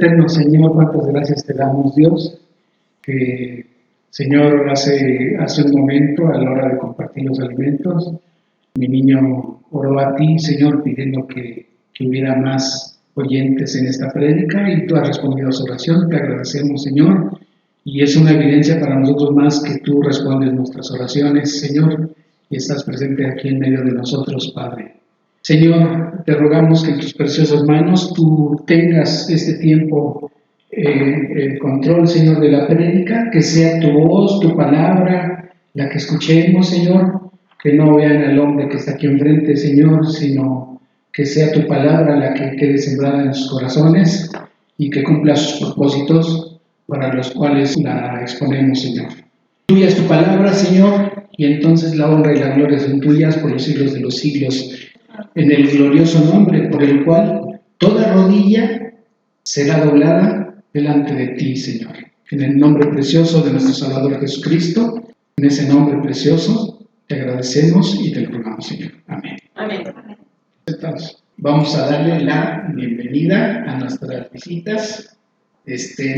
eterno Señor, cuántas gracias te damos, Dios, que Señor, hace un momento, a la hora de compartir los alimentos, mi niño oró a ti, Señor, pidiendo que hubiera más oyentes en esta prédica, y tú has respondido a su oración. Te agradecemos, Señor, y es una evidencia para nosotros más que tú respondes nuestras oraciones, Señor, y estás presente aquí en medio de nosotros, Padre. Señor, te rogamos que en tus preciosas manos tú tengas este tiempo, el control, Señor, de la prédica, que sea tu voz, tu palabra, la que escuchemos, Señor, que no vean al hombre que está aquí enfrente, Señor, sino que sea tu palabra la que quede sembrada en sus corazones y que cumpla sus propósitos para los cuales la exponemos, Señor. Tuya es tu palabra, Señor, y entonces la honra y la gloria son tuyas por los siglos de los siglos, en el glorioso nombre por el cual toda rodilla será doblada delante de ti, Señor. En el nombre precioso de nuestro Salvador Jesucristo, en ese nombre precioso, te agradecemos y te lo rogamos, Señor. Amén. Amén. Entonces, vamos a darle la bienvenida a nuestras visitas.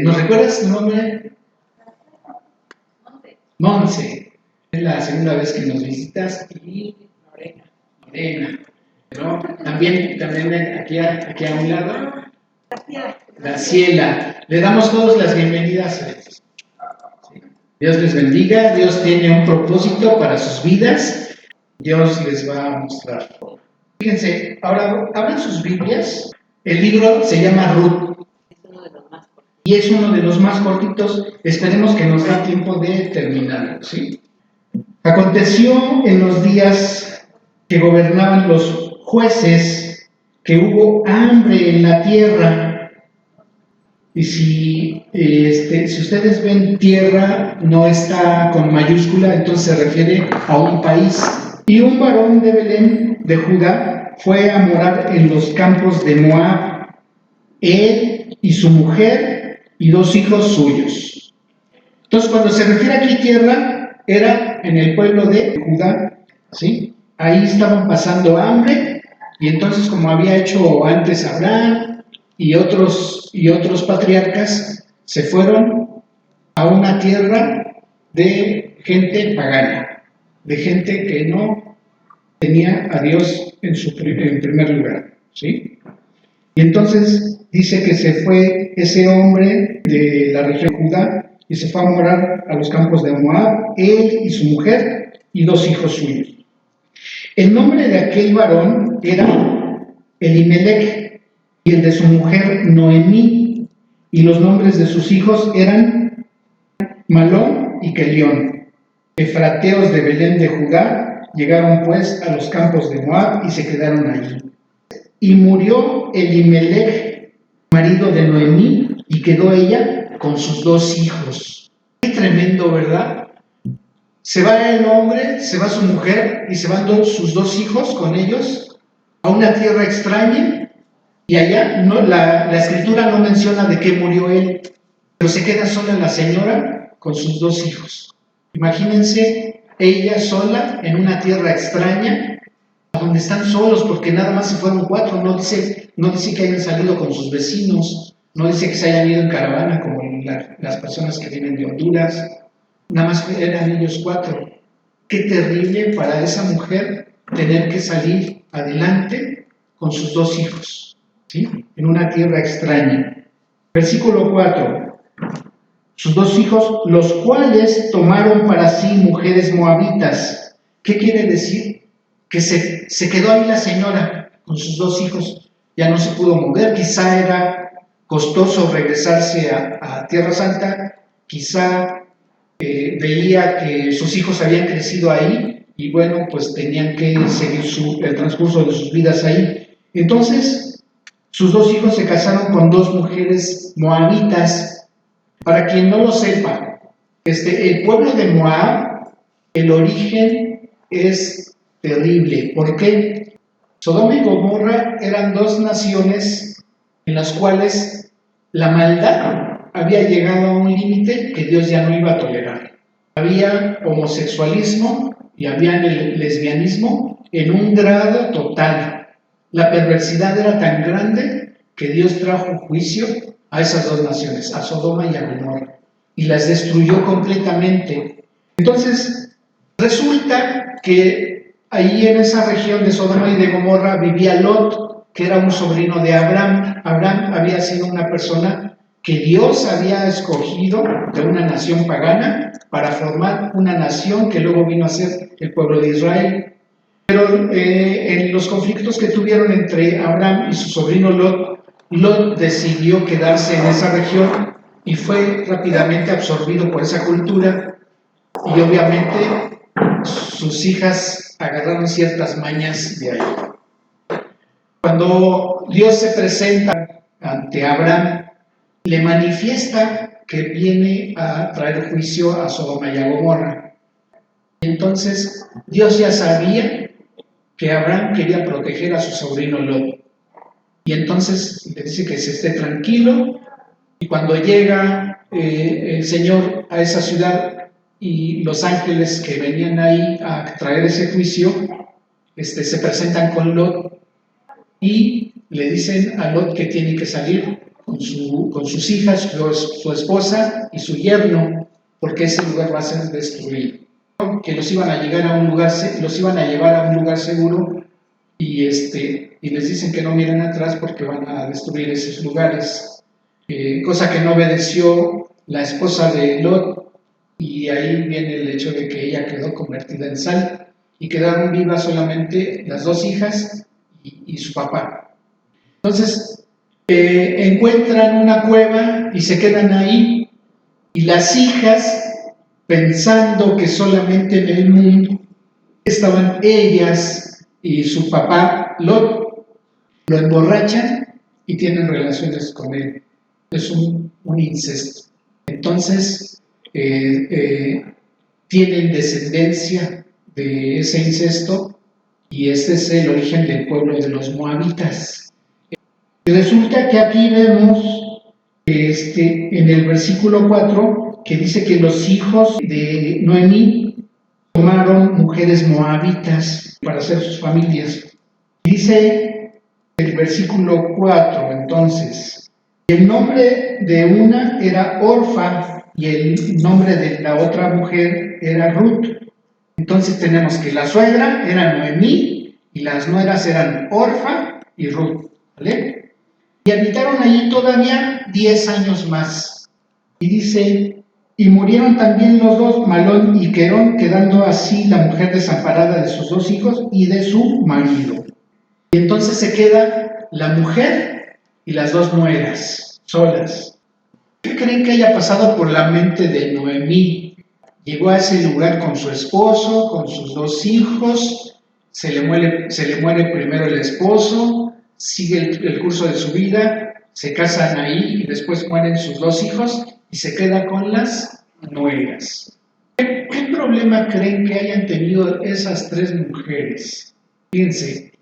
¿Nos recuerdas tu nombre? Monse. Es la segunda vez que nos visitas. Y Lorena. ¿No? También aquí a un lado. Graciela. Le damos todas las bienvenidas. Dios les bendiga. Dios tiene un propósito para sus vidas. Dios les va a mostrar. Fíjense, ahora abran sus Biblias. El libro se llama Ruth. Y es uno de los más cortitos. Esperemos que nos da tiempo de terminarlo, ¿sí? Aconteció en los días que gobernaban los jueces que hubo hambre en la tierra. Y si ustedes ven tierra, no está con mayúscula, entonces se refiere a un país. Y un varón de Belén, de Judá, fue a morar en los campos de Moab, él y su mujer y 2 hijos suyos. Entonces, cuando se refiere aquí tierra, era en el pueblo de Judá, ¿sí? Ahí estaban pasando hambre, y entonces, como había hecho antes Abraham y otros patriarcas, se fueron a una tierra de gente pagana, de gente que no tenía a Dios en primer lugar, ¿sí? Y entonces dice que se fue ese hombre de la región de Judá y se fue a morar a los campos de Moab, él y su mujer y 2 hijos suyos. El nombre de aquel varón era Elimelech y el de su mujer Noemí, y los nombres de sus hijos eran Malón y Kelión. Efrateos de Belén de Judá llegaron pues a los campos de Moab y se quedaron allí. Y murió Elimelech, marido de Noemí, y quedó ella con sus 2 hijos. Qué tremendo, ¿verdad? Se va el hombre, se va su mujer y se van sus 2 hijos con ellos a una tierra extraña, y allá la escritura no menciona de qué murió él, pero se queda sola la señora con sus 2 hijos. Imagínense ella sola en una tierra extraña, donde están solos porque nada más se fueron 4, no dice que hayan salido con sus vecinos, no dice que se hayan ido en caravana como las personas que vienen de Honduras, nada más eran ellos 4. Qué terrible para esa mujer tener que salir adelante con sus 2 hijos, ¿sí? En una tierra extraña. Versículo 4. Sus 2 hijos, los cuales tomaron para sí mujeres moabitas. ¿Qué quiere decir? Que se quedó ahí la señora con sus 2 hijos, ya no se pudo mover. Quizá era costoso regresarse a Tierra Santa, quizá veía que sus hijos habían crecido ahí y bueno, pues tenían que seguir el transcurso de sus vidas ahí. Entonces, sus 2 hijos se casaron con 2 mujeres moabitas. Para quien no lo sepa, el pueblo de Moab, el origen es terrible. ¿Por qué? Sodoma y Gomorra eran 2 naciones en las cuales la maldad había llegado a un límite que Dios ya no iba a tolerar. Había homosexualismo y había lesbianismo en un grado total. La perversidad era tan grande que Dios trajo juicio a esas dos naciones, a Sodoma y a Gomorra, y las destruyó completamente. Entonces, resulta que ahí en esa región de Sodoma y de Gomorra vivía Lot, que era un sobrino de Abraham. Abraham había sido una persona que Dios había escogido de una nación pagana para formar una nación que luego vino a ser el pueblo de Israel. Pero en los conflictos que tuvieron entre Abraham y su sobrino Lot, Lot decidió quedarse en esa región y fue rápidamente absorbido por esa cultura, y obviamente sus hijas agarraron ciertas mañas de ahí. Cuando Dios se presenta ante Abraham, le manifiesta que viene a traer juicio a Sodoma y a Gomorra. Entonces Dios ya sabía que Abraham quería proteger a su sobrino Lot, y entonces le dice que se esté tranquilo, y cuando llega el Señor a esa ciudad y los ángeles que venían ahí a traer ese juicio se presentan con Lot y le dicen a Lot que tiene que salir con sus hijas, su esposa y su yerno, porque ese lugar va a ser destruido, que los iban a llevar a un lugar seguro, y les dicen que no miren atrás porque van a destruir esos lugares, cosa que no obedeció la esposa de Lot, y ahí viene el hecho de que ella quedó convertida en sal y quedaron vivas solamente las dos hijas y su papá. Entonces encuentran una cueva y se quedan ahí, y las hijas, pensando que solamente en el mundo estaban ellas y su papá Lot, lo emborrachan y tienen relaciones con él. Es un incesto. Entonces tienen descendencia de ese incesto, y este es el origen del pueblo de los moabitas. Y resulta que aquí vemos en el versículo 4 que dice que los hijos de Noemí tomaron mujeres moabitas para hacer sus familias. Dice el versículo 4, entonces, el nombre de una era Orfa y el nombre de la otra mujer era Ruth. Entonces tenemos que la suegra era Noemí y las nueras eran Orfa y Ruth, ¿vale? Y habitaron allí todavía 10 años más. Y dice, y murieron también los dos, Malón y Querón, quedando así la mujer desamparada de sus dos hijos y de su marido. Y entonces se queda la mujer y las dos nueras, solas. ¿Qué creen que haya pasado por la mente de Noemí? Llegó a ese lugar con su esposo, con sus dos hijos, se le muere primero el esposo, sigue el curso de su vida, se casan ahí y después mueren sus dos hijos y se queda con las nueras. ¿Qué problema creen que hayan tenido esas tres mujeres? Fíjense,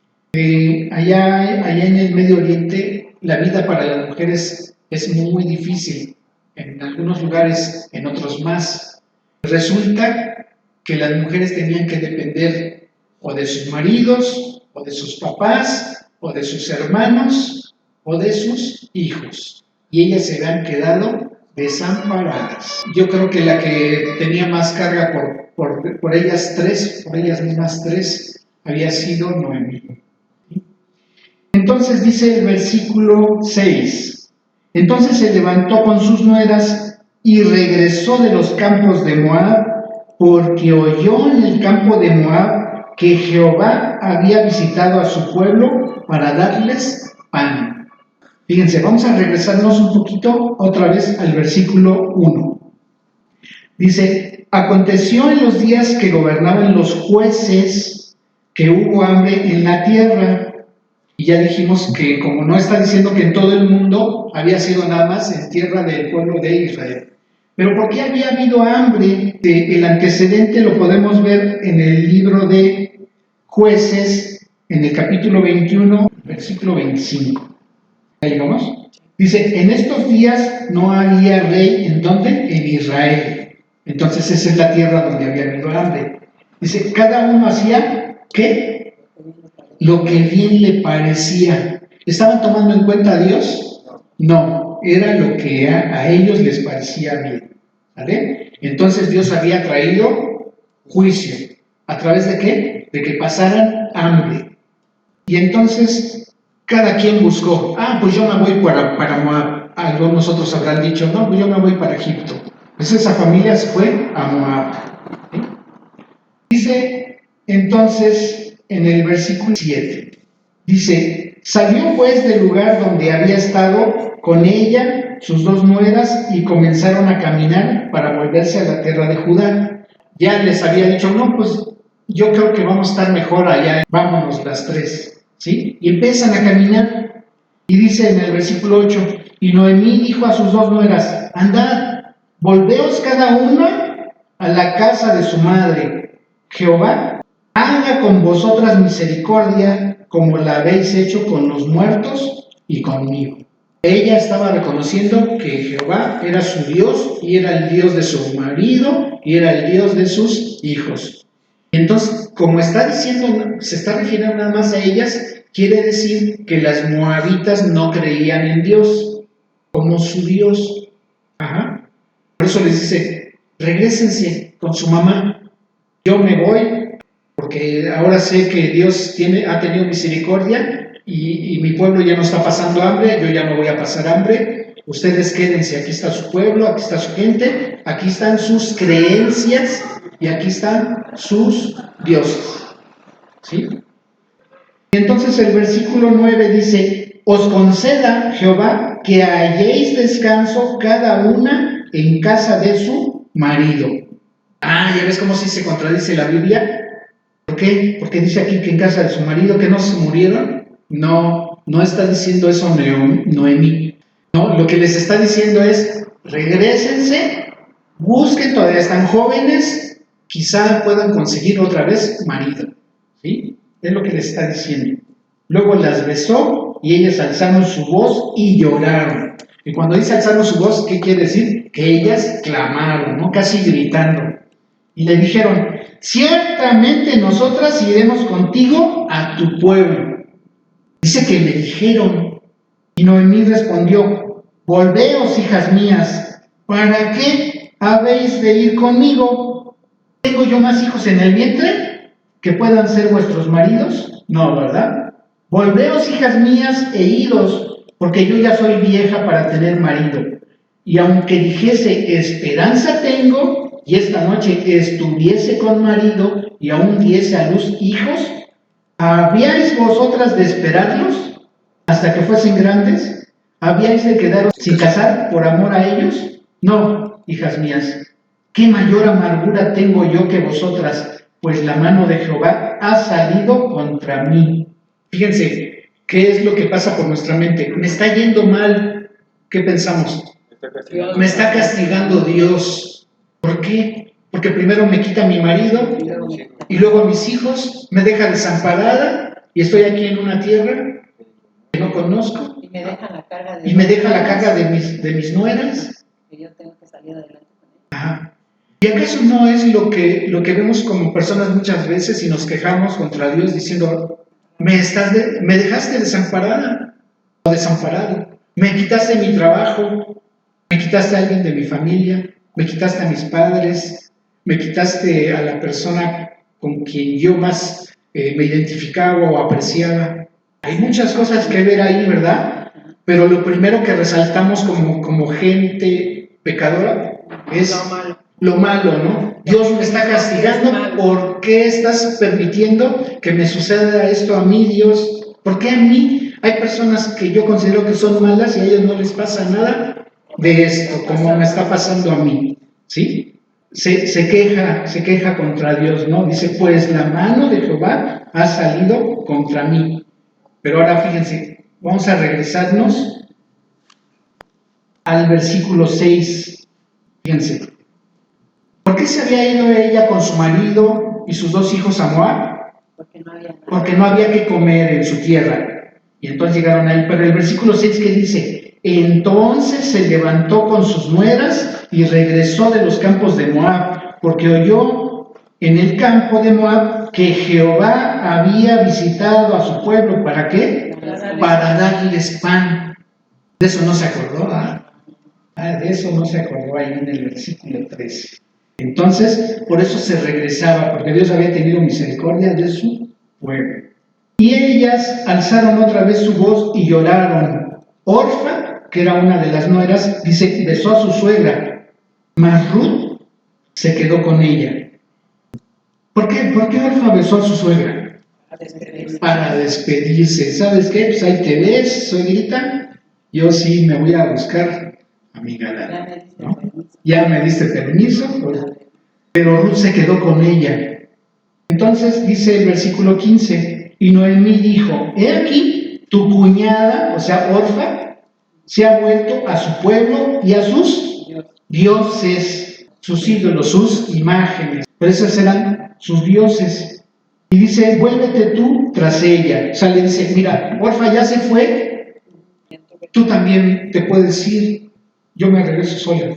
allá en el Medio Oriente la vida para las mujeres es muy difícil, en algunos lugares, en otros más. Resulta que las mujeres tenían que depender o de sus maridos, o de sus papás, o de sus hermanos, o de sus hijos, y ellas se habían quedado desamparadas. Yo creo que la que tenía más carga por ellas mismas tres, había sido Noemí. Entonces dice el versículo 6, entonces se levantó con sus nueras y regresó de los campos de Moab, porque oyó en el campo de Moab que Jehová había visitado a su pueblo para darles pan. Fíjense, vamos a regresarnos un poquito otra vez al versículo 1. Dice, aconteció en los días que gobernaban los jueces que hubo hambre en la tierra. Y ya dijimos que como no está diciendo que en todo el mundo, había sido nada más en tierra del pueblo de Israel. Pero ¿por qué había habido hambre? El antecedente lo podemos ver en el libro de Jueces, en el capítulo 21, versículo 25. ¿Ya llegamos? Dice, en estos días no había rey, ¿en dónde? En Israel. Entonces esa es la tierra donde había habido hambre. Dice, cada uno hacía, ¿qué? Lo que bien le parecía. ¿Estaban tomando en cuenta a Dios? No. era lo que a ellos les parecía bien, ¿vale? Entonces Dios había traído juicio. ¿A través de qué? De que pasaran hambre. Y entonces cada quien buscó, pues yo me voy para Moab. Algunos otros habrán dicho, no, pues yo me voy para Egipto. Pues esa familia se fue a Moab. ¿Sí? Dice entonces en el versículo 7, dice, salió pues del lugar donde había estado con ella, sus dos nueras, y comenzaron a caminar para volverse a la tierra de Judá. Ya les había dicho, no, pues yo creo que vamos a estar mejor allá, vámonos las tres, ¿sí? Y empiezan a caminar, y dice en el versículo 8, y Noemí dijo a sus dos nueras, andad, volveos cada una a la casa de su madre. Jehová haga con vosotras misericordia, como la habéis hecho con los muertos y conmigo. Ella estaba reconociendo que Jehová era su Dios y era el Dios de su marido y era el Dios de sus hijos. Entonces, como está diciendo, se está refiriendo nada más a ellas, quiere decir que las moabitas no creían en Dios como su Dios. Por eso les dice, regrésense con su mamá, yo me voy, porque ahora sé que Dios ha tenido misericordia y mi pueblo ya no está pasando hambre, yo ya no voy a pasar hambre, ustedes quédense, aquí está su pueblo, aquí está su gente, aquí están sus creencias y aquí están sus dioses. ¿Sí? Y entonces el versículo 9 dice, os conceda Jehová que halléis descanso cada una en casa de su marido. ¿Ya ves cómo sí se contradice la Biblia? ¿Por qué? Porque dice aquí que en casa de su marido, que no se murieron. No está diciendo eso Noemí. No, lo que les está diciendo es, regrésense, busquen, todavía están jóvenes, quizá puedan conseguir otra vez marido. ¿Sí? Es lo que les está diciendo. Luego las besó y ellas alzaron su voz y lloraron. Y cuando dice alzaron su voz, ¿qué quiere decir? Que ellas clamaron, ¿no? Casi gritando. Y le dijeron, ciertamente nosotras iremos contigo a tu pueblo. Dice que le dijeron, y Noemí respondió, volveos, hijas mías, ¿para qué habéis de ir conmigo? ¿Tengo yo más hijos en el vientre que puedan ser vuestros maridos? No, ¿verdad? Volveos, hijas mías, e idos, porque yo ya soy vieja para tener marido. Y aunque dijese, esperanza tengo, y esta noche estuviese con marido, y aún diese a luz hijos, ¿habíais vosotras de esperarlos hasta que fuesen grandes? ¿Habíais de quedaros sin casar por amor a ellos? No, hijas mías, ¿qué mayor amargura tengo yo que vosotras? Pues la mano de Jehová ha salido contra mí. Fíjense, ¿qué es lo que pasa por nuestra mente? Me está yendo mal. ¿Qué pensamos? Me está castigando Dios. ¿Por qué? Porque primero me quita mi marido y luego a mis hijos, me deja desamparada y estoy aquí en una tierra que no conozco y me deja la carga de mis nueras. Que yo tengo que salir adelante con él. Ajá. ¿Y acaso no es lo que vemos como personas muchas veces y nos quejamos contra Dios diciendo, me dejaste desamparada o desamparado, me quitaste mi trabajo, me quitaste a alguien de mi familia, me quitaste a mis padres, me quitaste a la persona con quien yo más me identificaba o apreciaba? Hay muchas cosas que ver ahí, ¿verdad? Pero lo primero que resaltamos como gente pecadora es lo malo, ¿no? Dios me está castigando, ¿por qué estás permitiendo que me suceda esto a mí, Dios? ¿Por qué a mí? Hay personas que yo considero que son malas y a ellos no les pasa nada de esto, como me está pasando a mí, ¿sí? Se queja contra Dios, ¿no? Dice, pues la mano de Jehová ha salido contra mí. Pero ahora fíjense, vamos a regresarnos al versículo 6. Fíjense, ¿por qué se había ido ella con su marido y sus dos hijos a Moab? Porque no había que comer en su tierra. Y entonces llegaron ahí, pero el versículo 6 que dice, entonces se levantó con sus nueras y regresó de los campos de Moab, porque oyó en el campo de Moab que Jehová había visitado a su pueblo. ¿Para qué? Para darles pan. De eso no se acordó, de eso no se acordó ahí en el versículo 13. Entonces, por eso se regresaba, porque Dios había tenido misericordia de su pueblo. Y ellas alzaron otra vez su voz y lloraron. Orfa, que era una de las nueras, dice, besó a su suegra, mas Ruth se quedó con ella. ¿Por qué Orfa besó a su suegra? Para despedirse. ¿Sabes qué? Pues ahí te ves, suegrita. Yo sí me voy a buscar a mi galán, ¿no? Ya me diste permiso, pero Ruth se quedó con ella. Entonces dice el versículo 15, y Noemí dijo, he aquí, tu cuñada, o sea, Orfa, se ha vuelto a su pueblo y a sus dioses, sus ídolos, sus imágenes. Pero esos eran sus dioses. Y dice, vuélvete tú tras ella. O sea, le dice, mira, Orfa ya se fue, tú también te puedes ir, yo me regreso sola.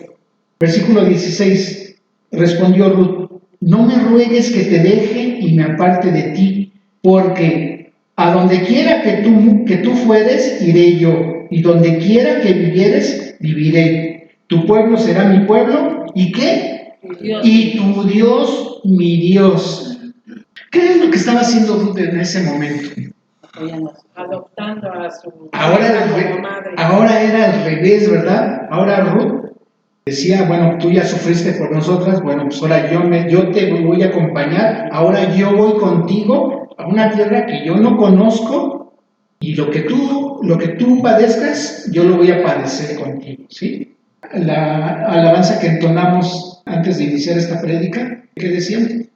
Versículo 16, respondió Ruth, no me ruegues que te deje y me aparte de ti, porque a donde quiera que tú fueres, iré yo, y donde quiera que vivieres, viviré. Tu pueblo será mi pueblo, ¿y qué? Y tu Dios, mi Dios. ¿Qué es lo que estaba haciendo Ruth en ese momento? Adoptando a su ahora era al revés, ¿verdad? Ahora Ruth decía, bueno, tú ya sufriste por nosotras, bueno, pues ahora yo te voy a acompañar, ahora yo voy contigo a una tierra que yo no conozco y lo que tú padezcas, yo lo voy a padecer contigo, ¿sí? La alabanza que entonamos antes de iniciar esta prédica, ¿qué decían?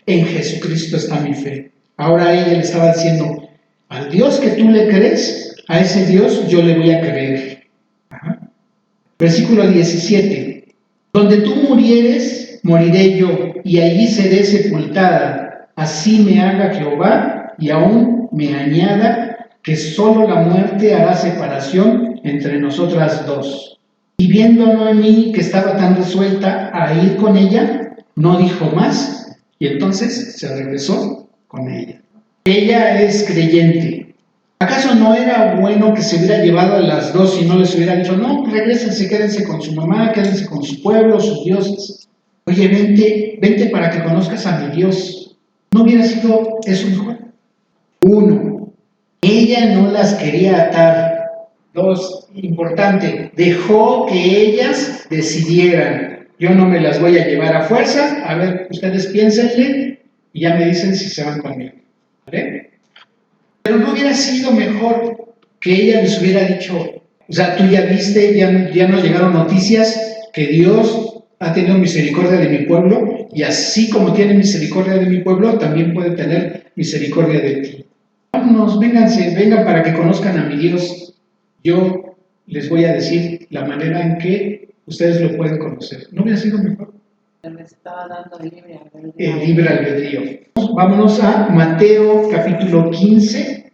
En Jesucristo está mi fe. Ahora ella le estaba diciendo, al Dios que tú le crees, a ese Dios yo le voy a creer. Ajá. Versículo 17, donde tú murieres, moriré yo, y allí seré sepultada. Así me haga Jehová, y aún me añada, que solo la muerte hará separación entre nosotras dos. Y viendo a Noemí que estaba tan resuelta a ir con ella, no dijo más, y entonces se regresó con ella. Ella es creyente. ¿Acaso no era bueno que se hubiera llevado a las dos y no les hubiera dicho, no, regrésense, quédense con su mamá, quédense con su pueblo, sus dioses? Oye, vente para que conozcas a mi Dios. ¿No hubiera sido eso mejor? 1, ella no las quería atar. 2, importante, dejó que ellas decidieran. Yo no me las voy a llevar a fuerza, a ver, ustedes piénsenle y ya me dicen si se van conmigo. ¿Vale? Pero no hubiera sido mejor que ella les hubiera dicho, o sea, tú ya viste, ya nos llegaron noticias que Dios ha tenido misericordia de mi pueblo y así como tiene misericordia de mi pueblo, también puede tener misericordia de ti. Vámonos, vengan para que conozcan a mi Dios. Yo les voy a decir la manera en que ustedes lo pueden conocer. ¿No hubiera sido mejor? Les estaba dando el libre albedrío. El libre albedrío. Vámonos a Mateo capítulo 15,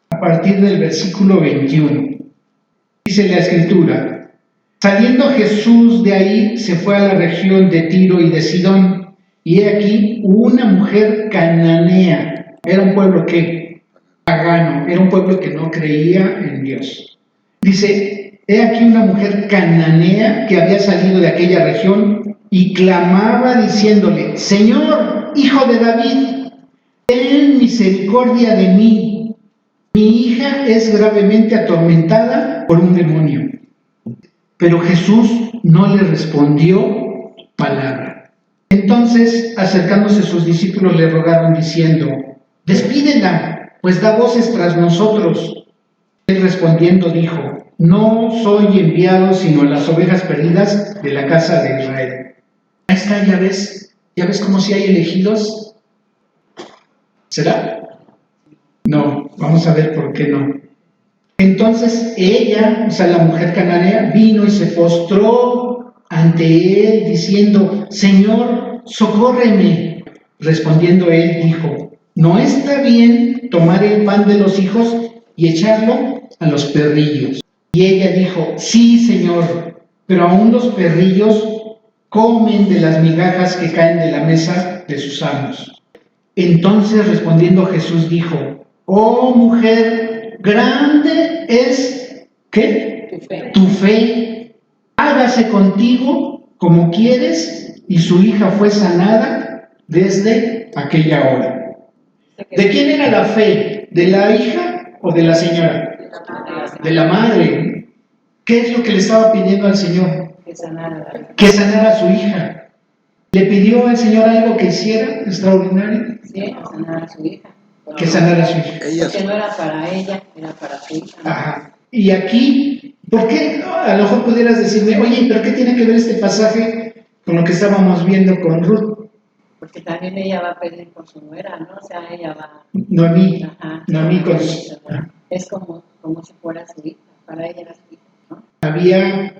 a partir del versículo 21. Dice la Escritura, saliendo Jesús de ahí, se fue a la región de Tiro y de Sidón, y he aquí una mujer cananea. Era un pueblo que pagano, era un pueblo que no creía en Dios. Dice, he aquí una mujer cananea que había salido de aquella región y clamaba diciéndole, Señor, Hijo de David, ten misericordia de mí. Mi hija es gravemente atormentada por un demonio. Pero Jesús no le respondió palabra. Entonces, acercándose sus discípulos, le rogaron diciendo, despídela, pues da voces tras nosotros. Él respondiendo dijo, no soy enviado sino a las ovejas perdidas de la casa de Israel. Ahí está, ya ves como si hay elegidos. ¿Será? No, vamos a ver por qué no. Entonces ella, o sea, la mujer cananea, vino y se postró ante él diciendo, Señor, socórreme. Respondiendo él dijo, no está bien tomar el pan de los hijos y echarlo a los perrillos. Y ella dijo, sí, Señor, pero aún los perrillos comen de las migajas que caen de la mesa de sus amos. Entonces respondiendo Jesús dijo, oh mujer, grande es ¿qué? Tu fe. Tu fe, hágase contigo como quieres, y su hija fue sanada desde aquella hora. ¿De quién era la fe? ¿De la hija o de la señora? De la madre. ¿Qué es lo que le estaba pidiendo al Señor? Que sanara. Que sanara a su hija. ¿Le pidió al Señor algo que hiciera extraordinario? Sí, que sanara a su hija. Que sanara a su hija. Porque no era para ella, era para su hija. Ajá. Y aquí, ¿por qué? A lo mejor pudieras decirme, oye, ¿pero qué tiene que ver este pasaje con lo que estábamos viendo con Ruth? Porque también ella va a pedir por su nuera, ¿no? O sea, ella va... Noemí. Ajá. Noemí con Es como si fuera su hija. Para ella era su hija, ¿no? había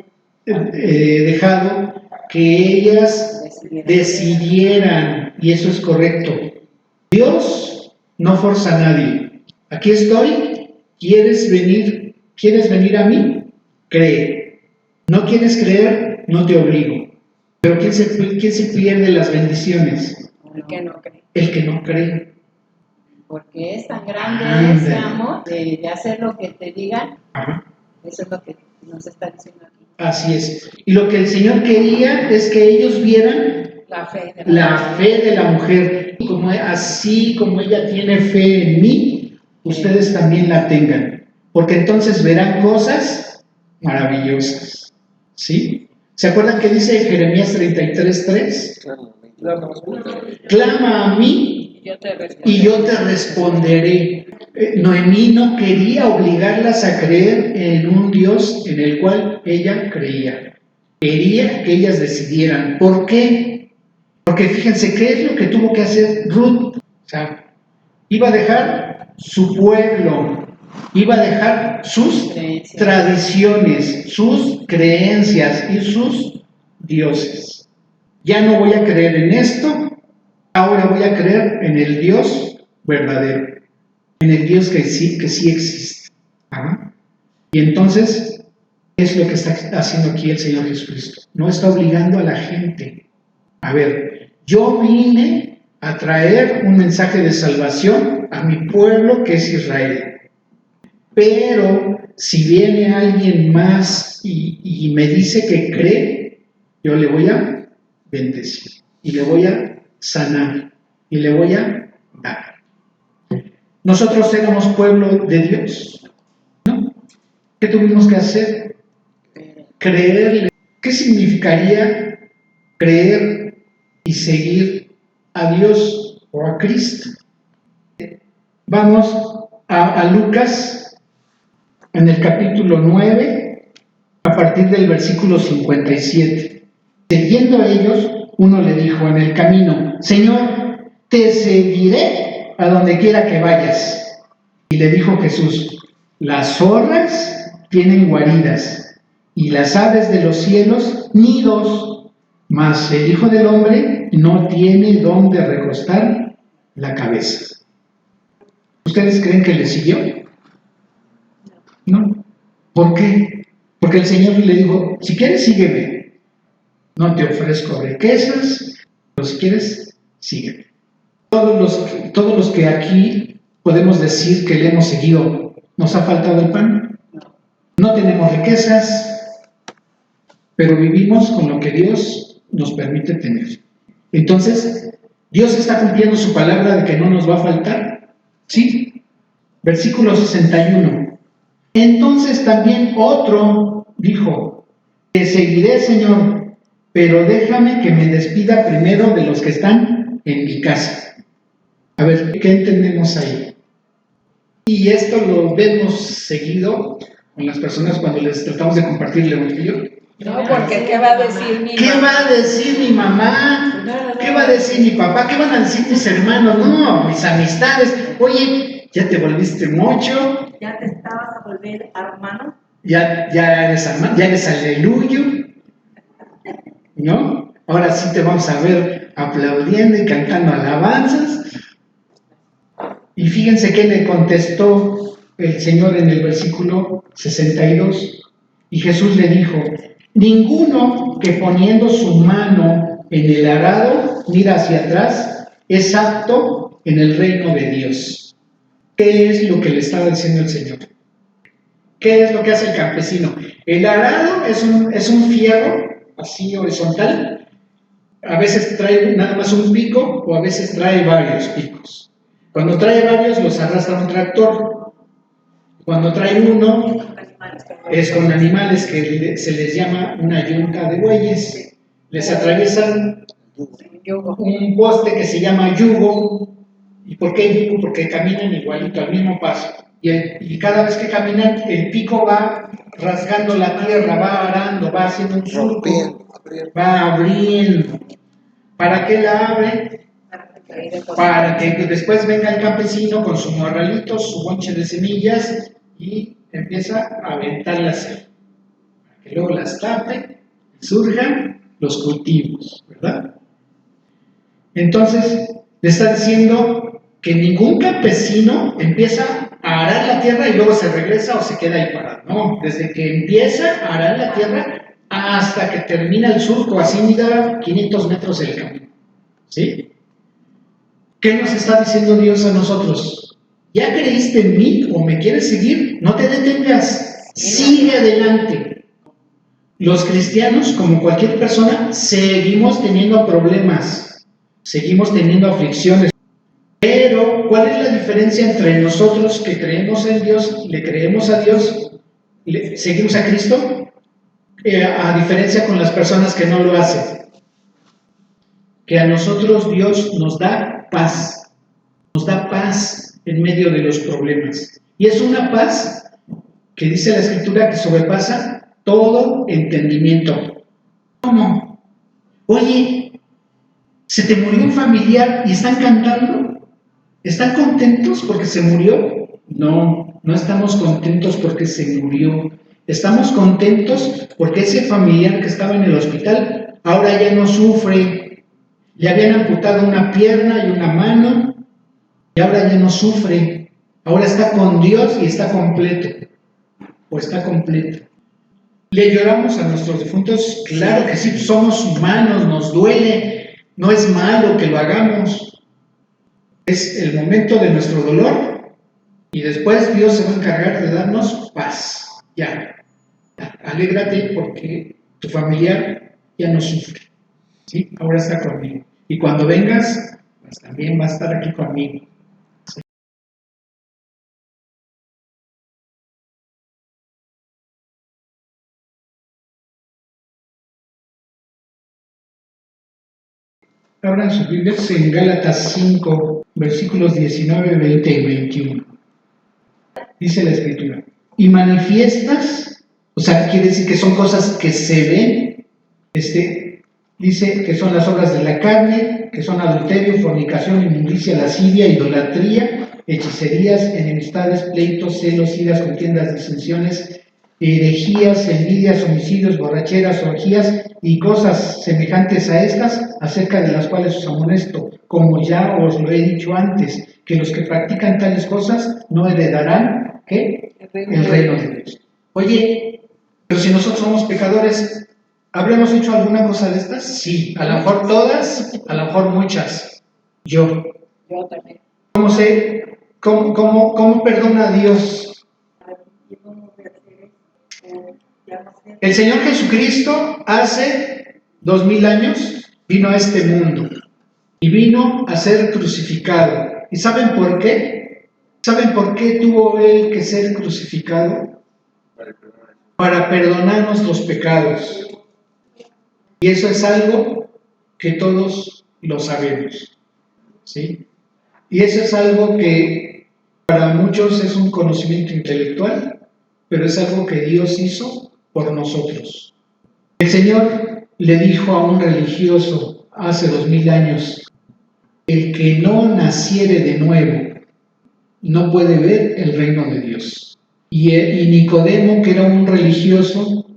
dejado que ellas decidieran, y eso es correcto. Dios no forza a nadie. Aquí estoy, ¿quieres venir a mí? Cree. ¿No quieres creer? No te obligo. Pero ¿quién se pierde las bendiciones? El que no cree. El que no cree. Porque es tan grande ese amor de hacer lo que te digan. Ajá. Eso es lo que nos está diciendo aquí. Así es. Y lo que el Señor quería es que ellos vieran La fe de la mujer. Así como ella tiene fe en mí, ustedes también la tengan. Porque entonces verán cosas maravillosas. ¿Sí? ¿Se acuerdan que dice Jeremías 33:3? Clama a mí y yo te responderé. Noemí no quería obligarlas a creer en un Dios en el cual ella creía. Quería que ellas decidieran. ¿Por qué? Porque fíjense, ¿qué es lo que tuvo que hacer Ruth? O sea, iba a dejar su pueblo, iba a dejar sus tradiciones, sus creencias y sus dioses. Ya no voy a creer en esto, ahora voy a creer en el Dios verdadero, en el Dios que sí existe. Ajá. Y entonces, ¿qué es lo que está haciendo aquí el Señor Jesucristo? No está obligando a la gente. A ver, yo vine a traer un mensaje de salvación a mi pueblo que es Israel. Pero si viene alguien más y me dice que cree, yo le voy a bendecir y le voy a sanar y le voy a dar. Nosotros éramos pueblo de Dios, ¿no? ¿Qué tuvimos que hacer? Creerle. ¿Qué significaría creer y seguir a Dios o a Cristo? Vamos a Lucas en el capítulo 9, a partir del versículo 57. Siguiendo a ellos, uno le dijo en el camino: Señor, te seguiré a donde quiera que vayas. Y le dijo Jesús: las zorras tienen guaridas y las aves de los cielos nidos, mas el Hijo del Hombre no tiene dónde recostar la cabeza. ¿Ustedes creen que le siguió? No. ¿Por qué? Porque el Señor le dijo: si quieres, sígueme. No te ofrezco riquezas, pero si quieres, sígueme. Todos los que aquí podemos decir que le hemos seguido, ¿nos ha faltado el pan? No tenemos riquezas, pero vivimos con lo que Dios nos permite tener. Entonces, ¿Dios está cumpliendo su palabra de que no nos va a faltar? Sí. Versículo 61. Entonces también otro dijo: te seguiré, Señor, pero déjame que me despida primero de los que están en mi casa. A ver, ¿qué entendemos ahí? Y esto lo vemos seguido con las personas cuando les tratamos de compartir el evangelio. No, porque ¿qué va a decir mi mamá? ¿Qué va a decir mi mamá? ¿Qué va a decir mi papá? ¿Qué van a decir mis hermanos? No, mis amistades. Oye, ¿ya te volviste mocho? ¿Ya te estabas a volver hermano? Ya eres hermano, ya eres aleluyo, ¿no? Ahora sí te vamos a ver aplaudiendo y cantando alabanzas. Y fíjense qué le contestó el Señor en el versículo 62. Y Jesús le dijo: ninguno que poniendo su mano en el arado mira hacia atrás es apto en el reino de Dios. ¿Qué es lo que le estaba diciendo el Señor? ¿Qué es lo que hace el campesino? El arado es un fierro, así horizontal. A veces trae nada más un pico o a veces trae varios picos. Cuando trae varios los arrastra un tractor. Cuando trae uno es con animales que se les llama una yunta de bueyes. Les atraviesan un poste que se llama yugo. ¿Y por qué yugo? Porque caminan igualito, al mismo paso. Y cada vez que caminan, el pico va rasgando la tierra, va arando, va haciendo un surco, va abriendo. ¿Para qué la abre? Para que después venga el campesino con su morralito, su bonche de semillas y empieza a aventarlas, para que luego las tape, surjan los cultivos, ¿verdad? Entonces, le está diciendo que ningún campesino empieza a arar la tierra y luego se regresa o se queda ahí parado. No, desde que empieza a arar la tierra hasta que termina el surco, así mida 500 metros el camino. ¿Sí? ¿Qué nos está diciendo Dios a nosotros? ¿Ya creíste en mí o me quieres seguir? No te detengas, sigue adelante. Los cristianos, como cualquier persona, seguimos teniendo problemas, seguimos teniendo aflicciones. Pero, ¿cuál es la diferencia entre nosotros que creemos en Dios, le creemos a Dios, seguimos a Cristo, a diferencia con las personas que no lo hacen? Que a nosotros Dios nos da paz en medio de los problemas. Y es una paz que dice la Escritura que sobrepasa todo entendimiento. ¿Cómo? Oye, ¿se te murió un familiar y están cantando? ¿Están contentos porque se murió? No, no estamos contentos porque se murió. Estamos contentos porque ese familiar que estaba en el hospital ahora ya no sufre. Le habían amputado una pierna y una mano y ahora ya no sufre. Ahora está con Dios y está completo. O está completo. ¿Le lloramos a nuestros difuntos? Claro que sí, somos humanos, nos duele. No es malo que lo hagamos. Es el momento de nuestro dolor y después Dios se va a encargar de darnos paz. Ya. Alégrate porque tu familiar ya no sufre. ¿Sí? Ahora está conmigo. Y cuando vengas, pues también va a estar aquí conmigo. ¿Sí? Abran sus Biblias en Gálatas 5, versículos 19, 20 y 21. Dice la Escritura. Y manifiestas, o sea, quiere decir que son cosas que se ven, dice que son las obras de la carne, que son adulterio, fornicación, inmundicia, lascivia, idolatría, hechicerías, enemistades, pleitos, celos, iras, contiendas, disensiones, herejías, envidias, homicidios, borracheras, orgías y cosas semejantes a estas, acerca de las cuales os amonesto, como ya os lo he dicho antes, que los que practican tales cosas no heredarán, ¿qué? El reino de Dios. Oye, pero si nosotros somos pecadores, ¿habremos hecho alguna cosa de estas? Sí, a lo mejor todas, a lo mejor muchas. Yo también. ¿Cómo sé? ¿Cómo perdona a Dios? El Señor Jesucristo hace 2000 años vino a este mundo y vino a ser crucificado. ¿Y saben por qué? ¿Saben por qué tuvo Él que ser crucificado? Para perdonarnos los pecados. Y eso es algo que todos lo sabemos. ¿Sí? Y eso es algo que para muchos es un conocimiento intelectual, pero es algo que Dios hizo por nosotros. El Señor le dijo a un religioso hace 2000 años, el que no naciere de nuevo no puede ver el reino de Dios. Y Nicodemo, que era un religioso,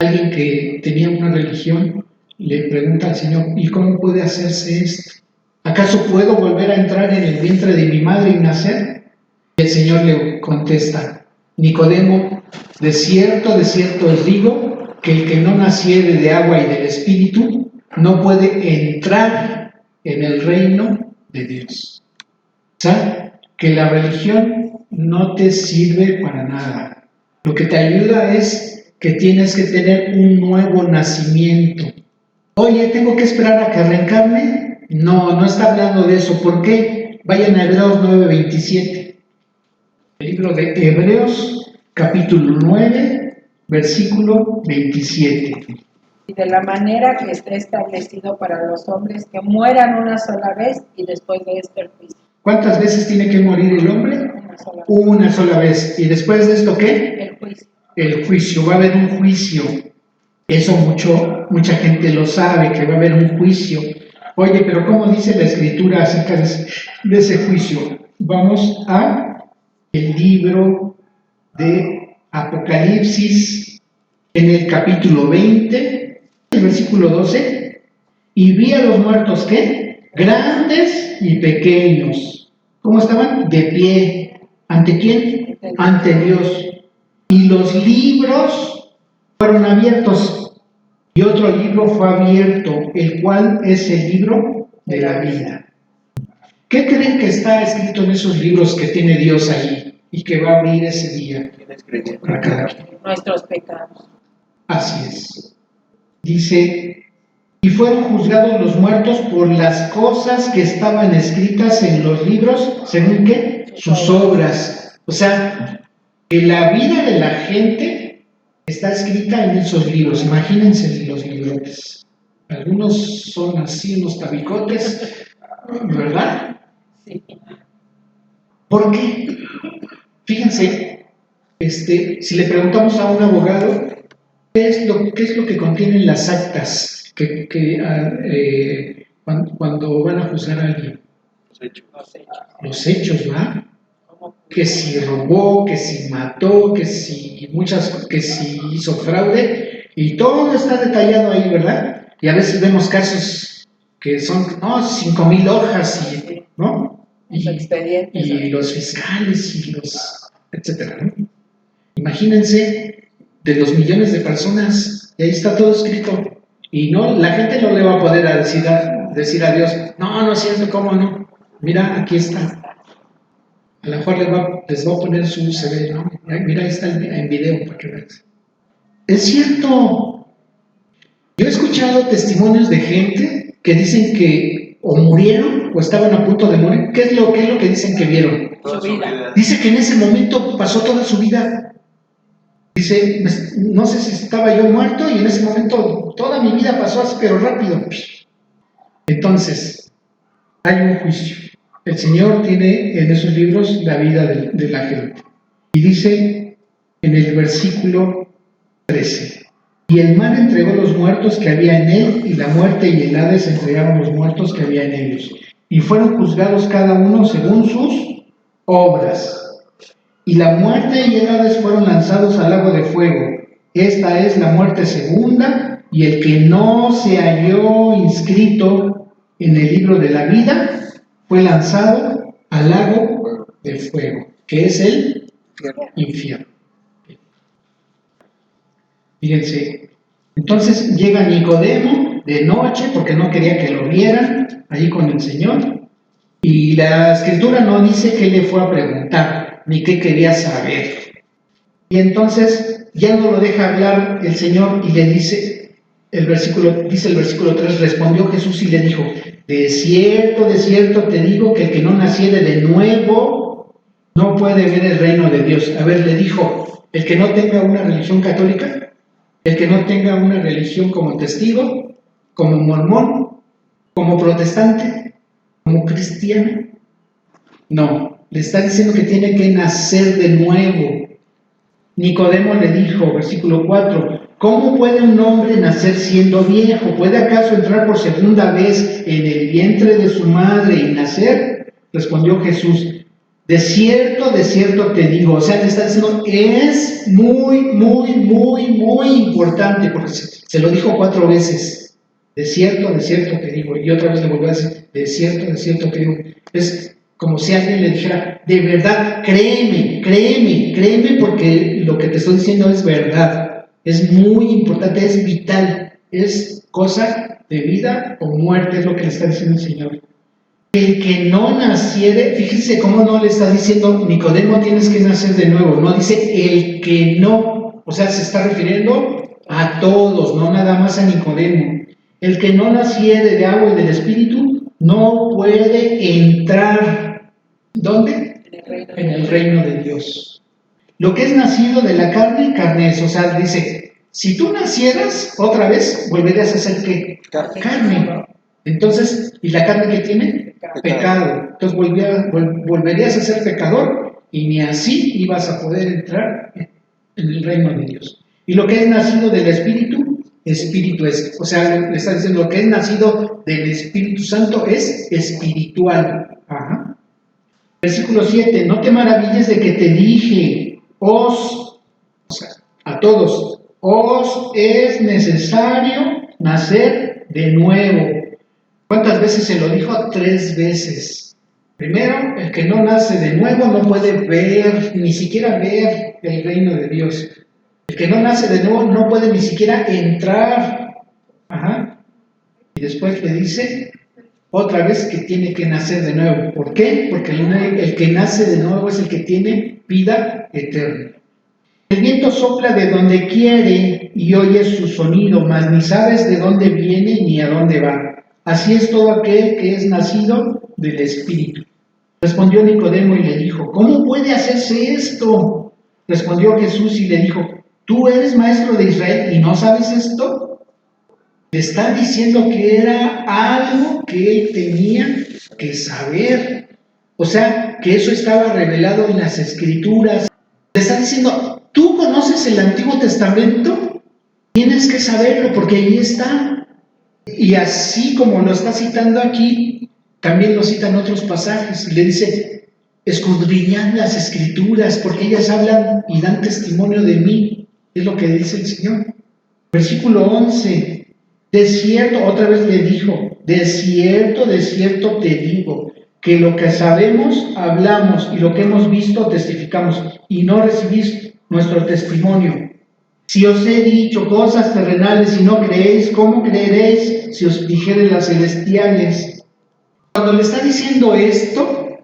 alguien que tenía una religión, le pregunta al Señor, ¿y cómo puede hacerse esto? ¿Acaso puedo volver a entrar en el vientre de mi madre y nacer? Y el Señor le contesta, Nicodemo, de cierto os digo, que el que no naciere de agua y del Espíritu no puede entrar en el reino de Dios. O sea, que la religión no te sirve para nada. Lo que te ayuda es que tienes que tener un nuevo nacimiento. Oye, ¿tengo que esperar a que reencarne? No, no está hablando de eso. ¿Por qué? Vayan a Hebreos 9:27. El libro de Hebreos, capítulo 9, versículo 27. Y de la manera que está establecido para los hombres que mueran una sola vez y después de esto el juicio. ¿Cuántas veces tiene que morir el hombre? Una sola vez. Una sola vez. ¿Y después de esto qué? El juicio. El juicio. Va a haber un juicio. Eso mucha gente lo sabe, que va a haber un juicio. Oye, pero ¿cómo dice la Escritura acerca de ese juicio? Vamos a el libro de Apocalipsis, en el capítulo 20, el versículo 12. Y vi a los muertos, ¿qué? Grandes y pequeños. ¿Cómo estaban? De pie. ¿Ante quién? Ante Dios. Y los libros fueron abiertos. Y otro libro fue abierto, el cual es el libro de la vida. ¿Qué creen que está escrito en esos libros que tiene Dios ahí y que va a abrir ese día? Para cada quien. Nuestros pecados. Así es. Dice, y fueron juzgados los muertos por las cosas que estaban escritas en los libros, ¿según qué? Sus obras. O sea, que la vida de la gente está escrita en esos libros. Imagínense los librotes. Algunos son así, unos tabicotes, ¿verdad? Sí. ¿Por qué? Fíjense, si le preguntamos a un abogado, ¿qué es lo que contienen las actas cuando van a juzgar a alguien? Los hechos, ¿verdad? Que si robó, que si mató, que si hizo fraude, y todo está detallado ahí, ¿verdad? Y a veces vemos casos que son, 5,000 hojas, ¿no? Los expedientes. Y los fiscales y etcétera, ¿no? Imagínense de los millones de personas, y ahí está todo escrito. Y la gente no le va a poder decir a Dios, no es cierto, ¿cómo no? Mira, aquí está. A lo mejor les va a poner su CD, ¿no? Mira, ahí está en video para que veas. Es cierto. Yo he escuchado testimonios de gente que dicen que o murieron o estaban a punto de morir. ¿Qué es lo que dicen que vieron? Su vida. Dice que en ese momento pasó toda su vida. Dice, no sé si estaba yo muerto y en ese momento toda mi vida pasó así, pero rápido. Entonces, hay un juicio. El Señor tiene en esos libros la vida de la gente. Y dice en el versículo 13, y el mar entregó los muertos que había en él, y la muerte y el Hades entregaron los muertos que había en ellos. Y fueron juzgados cada uno según sus obras. Y la muerte y el Hades fueron lanzados al lago de fuego. Esta es la muerte segunda, y el que no se halló inscrito en el libro de la vida fue lanzado al lago de fuego, que es el infierno. Fíjense, entonces llega Nicodemo de noche, porque no quería que lo vieran, allí con el Señor, y la Escritura no dice qué le fue a preguntar, ni qué quería saber. Y entonces ya no lo deja hablar el Señor y le dice el versículo 3, respondió Jesús y le dijo, de cierto te digo que el que no naciere de nuevo no puede ver el reino de Dios. A ver, le dijo, el que no tenga una religión católica, el que no tenga una religión como testigo, como mormón, como protestante, como cristiano. No, le está diciendo que tiene que nacer de nuevo. Nicodemo le dijo, versículo 4, ¿cómo puede un hombre nacer siendo viejo? ¿Puede acaso entrar por segunda vez en el vientre de su madre y nacer? Respondió Jesús, de cierto te digo. O sea, le está diciendo, es muy importante, porque se lo dijo 4 veces. De cierto te digo. Y otra vez le volvió a decir, de cierto te digo. Es como si alguien le dijera, de verdad, créeme, porque lo que te estoy diciendo es verdad. Es muy importante, es vital, es cosa de vida o muerte, es lo que le está diciendo el Señor. El que no naciere, fíjense cómo no le está diciendo Nicodemo tienes que nacer de nuevo, no dice el que no, o sea, se está refiriendo a todos, no nada más a Nicodemo. El que no naciere de agua y del Espíritu no puede entrar, ¿dónde? En el reino de Dios. Lo que es nacido de la carne, carne es, o sea, dice, si tú nacieras otra vez, volverías a ser ¿qué? Carne. Entonces, ¿y la carne qué tiene? Pecado. Entonces volverías a ser pecador y ni así ibas a poder entrar en el reino de Dios. Y lo que es nacido del Espíritu, Espíritu es. O sea, le está diciendo, lo que es nacido del Espíritu Santo es espiritual. Ajá. Versículo 7, no te maravilles de que te dije, o sea, a todos, os es necesario nacer de nuevo. ¿Cuántas veces se lo dijo? 3 veces. Primero, el que no nace de nuevo no puede ver, ni siquiera ver el reino de Dios. El que no nace de nuevo no puede ni siquiera entrar. Ajá. Y después le dice otra vez que tiene que nacer de nuevo. ¿Por qué? Porque el que nace de nuevo es el que tiene vida eterna. El viento sopla de donde quiere y oyes su sonido, mas ni sabes de dónde viene ni a dónde va. Así es todo aquel que es nacido del Espíritu. Respondió Nicodemo y le dijo, ¿cómo puede hacerse esto? Respondió Jesús y le dijo, ¿tú eres maestro de Israel y no sabes esto? Le está diciendo que era algo que él tenía que saber. O sea, que eso estaba revelado en las Escrituras. Le está diciendo, ¿tú conoces el Antiguo Testamento? Tienes que saberlo porque ahí está. Y así como lo está citando aquí, también lo citan otros pasajes. Le dice, escudriñad las Escrituras porque ellas hablan y dan testimonio de mí. Es lo que dice el Señor. Versículo 11. De cierto, otra vez le dijo, de cierto te digo, que lo que sabemos hablamos y lo que hemos visto testificamos, y no recibís nuestro testimonio. Si os he dicho cosas terrenales y no creéis, ¿cómo creeréis si os dijere las celestiales? Cuando le está diciendo esto,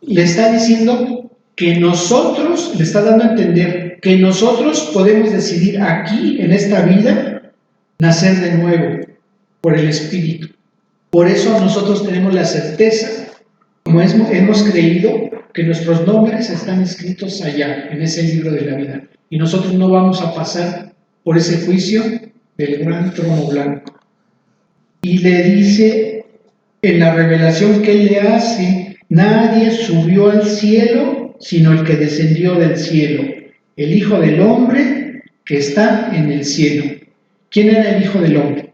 le está diciendo que nosotros, le está dando a entender que nosotros podemos decidir aquí, en esta vida, nacer de nuevo por el Espíritu. Por eso nosotros tenemos la certeza, como hemos creído, que nuestros nombres están escritos allá, en ese libro de la vida. Y nosotros no vamos a pasar por ese juicio del gran trono blanco. Y le dice en la revelación que él le hace, nadie subió al cielo, sino el que descendió del cielo, el Hijo del Hombre que está en el cielo. ¿Quién era el Hijo del Hombre?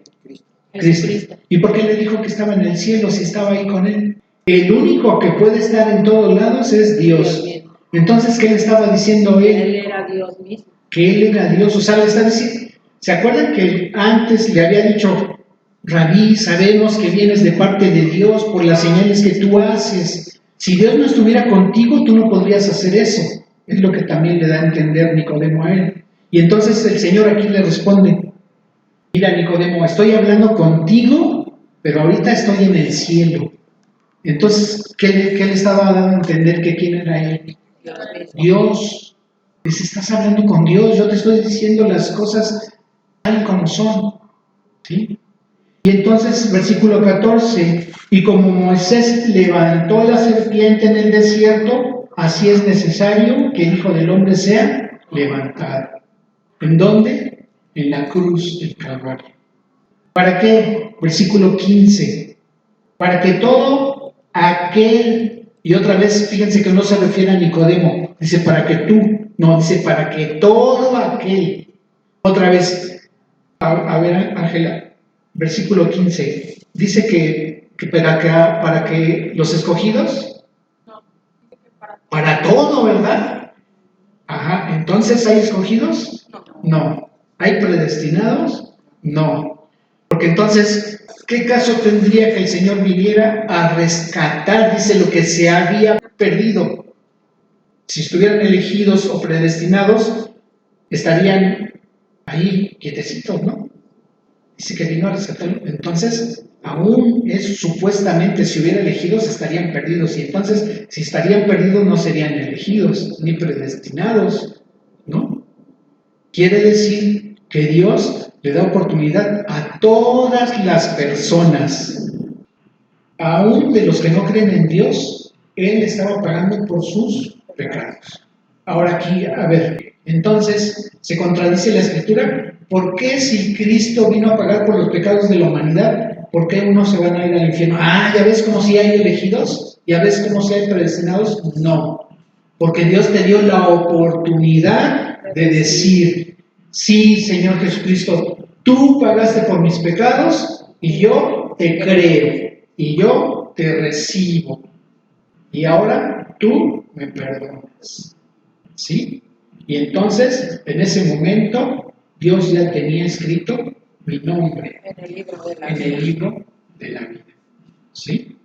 Cristo. ¿Y por qué le dijo que estaba en el cielo si estaba ahí con él? El único que puede estar en todos lados es Dios. Entonces, ¿qué le estaba diciendo él? Él era Dios mismo. Que él era Dios. O sea, le está diciendo, ¿se acuerdan que antes le había dicho, Rabí, sabemos que vienes de parte de Dios por las señales que tú haces? Si Dios no estuviera contigo, tú no podrías hacer eso. Es lo que también le da a entender Nicodemo a él. Y entonces el Señor aquí le responde, mira Nicodemo, estoy hablando contigo, pero ahorita estoy en el cielo. Entonces, ¿qué le estaba dando a entender que quién era él? Dios. Dice, estás hablando con Dios, yo te estoy diciendo las cosas tal como son. ¿Sí? Y entonces, versículo 14, y como Moisés levantó la serpiente en el desierto, así es necesario que el Hijo del Hombre sea levantado. ¿En dónde? En la cruz del Calvario. ¿Para qué? Versículo 15. Para que todo aquel, y otra vez, fíjense que no se refiere a Nicodemo, dice para que tú, no, dice para que todo aquel, otra vez, a ver Ángela, versículo 15, dice que para que los escogidos, para todo, ¿verdad? Ajá, entonces ¿hay escogidos? No. ¿Hay predestinados? No. Porque entonces, ¿qué caso tendría que el Señor viniera a rescatar, dice, lo que se había perdido? Si estuvieran elegidos o predestinados, estarían ahí quietecitos, ¿no? Dice que vino a rescatar. Entonces, aún es supuestamente, si hubiera elegidos, estarían perdidos. Y entonces, si estarían perdidos, no serían elegidos ni predestinados, ¿no? Quiere decir que Dios le da oportunidad a todas las personas, aún de los que no creen en Dios. Él estaba pagando por sus pecados. Ahora aquí, a ver, entonces, ¿se contradice la Escritura? ¿Por qué si Cristo vino a pagar por los pecados de la humanidad, por qué unos se van a ir al infierno? ¿Ya ves cómo si hay elegidos? ¿Ya ves cómo si hay predestinados? No, porque Dios te dio la oportunidad de decir, sí, Señor Jesucristo, tú pagaste por mis pecados y yo te creo y yo te recibo y ahora tú me perdonas, ¿sí? Y entonces, en ese momento, Dios ya tenía escrito mi nombre En el libro de la en vida. el libro de la vida, ¿sí?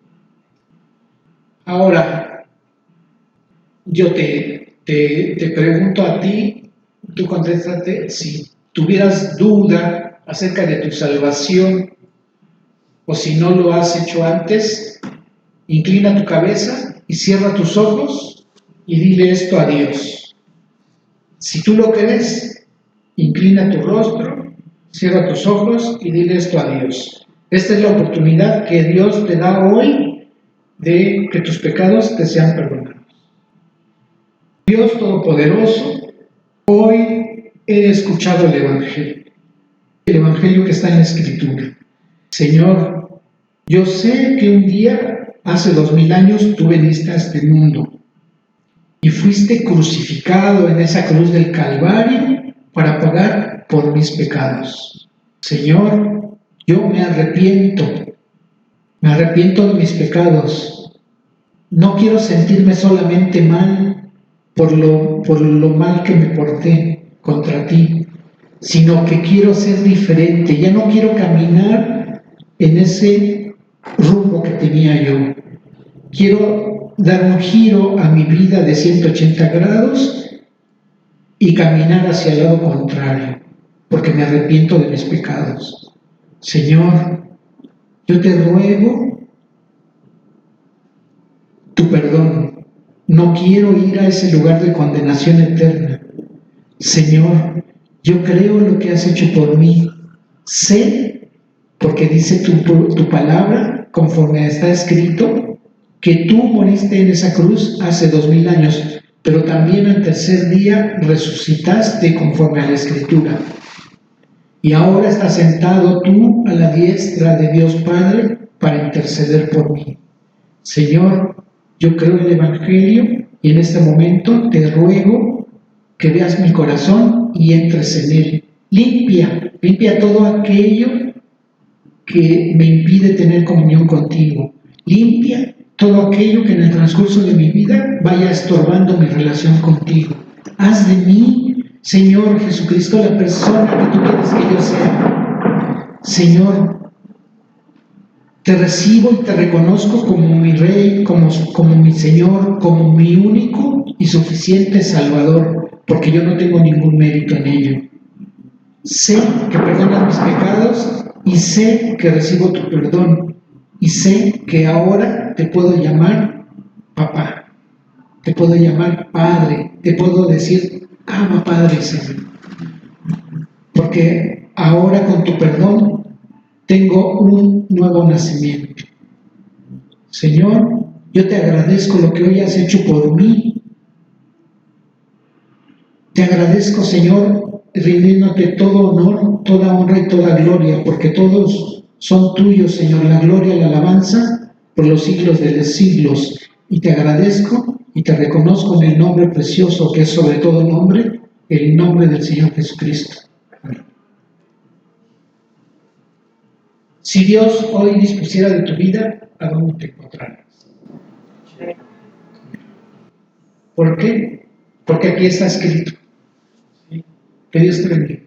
Ahora, yo te pregunto a ti, tú contéstate, si tuvieras duda acerca de tu salvación, o si no lo has hecho antes, inclina tu cabeza y cierra tus ojos y dile esto a Dios. Si tú lo crees, inclina tu rostro, cierra tus ojos y dile esto a Dios. Esta es la oportunidad que Dios te da hoy de que tus pecados te sean perdonados. Dios Todopoderoso, hoy he escuchado el Evangelio que está en la Escritura. Señor, yo sé que un día, hace 2000 años, tú viniste a este mundo y fuiste crucificado en esa cruz del Calvario para pagar por mis pecados. Señor, yo me arrepiento de mis pecados. No quiero sentirme solamente mal por lo mal que me porté contra ti, sino que quiero ser diferente. Ya no quiero caminar en ese rumbo que tenía yo. Quiero dar un giro a mi vida de 180 grados y caminar hacia el lado contrario, porque me arrepiento de mis pecados. Señor, yo te ruego tu perdón. No quiero ir a ese lugar de condenación eterna. Señor, yo creo lo que has hecho por mí. Sé, porque dice tu palabra, conforme está escrito, que tú moriste en esa cruz hace 2000 años, pero también al tercer día resucitaste conforme a la Escritura. Y ahora estás sentado tú a la diestra de Dios Padre para interceder por mí. Señor, yo creo en el Evangelio y en este momento te ruego que veas mi corazón y entres en él. Limpia todo aquello que me impide tener comunión contigo. Limpia todo aquello que en el transcurso de mi vida vaya estorbando mi relación contigo. Haz de mí, Señor Jesucristo, la persona que tú quieres que yo sea. Señor, te recibo y te reconozco como mi Rey, como mi Señor, como mi único y suficiente Salvador, porque yo no tengo ningún mérito en ello. Sé que perdonas mis pecados y sé que recibo tu perdón y sé que ahora te puedo llamar papá, te puedo llamar padre, te puedo decir ama Padre, Señor, porque ahora con tu perdón tengo un nuevo nacimiento. Señor, yo te agradezco lo que hoy has hecho por mí. Te agradezco, Señor, rindiéndote todo honor, toda honra y toda gloria, porque todos son tuyos, Señor, la gloria y la alabanza por los siglos de los siglos. Y te agradezco y te reconozco en el nombre precioso, que es sobre todo nombre, el nombre del Señor Jesucristo. Amén. Si Dios hoy dispusiera de tu vida, ¿a dónde te encontrarás? ¿Por qué? Porque aquí está escrito. Que Dios te bendiga.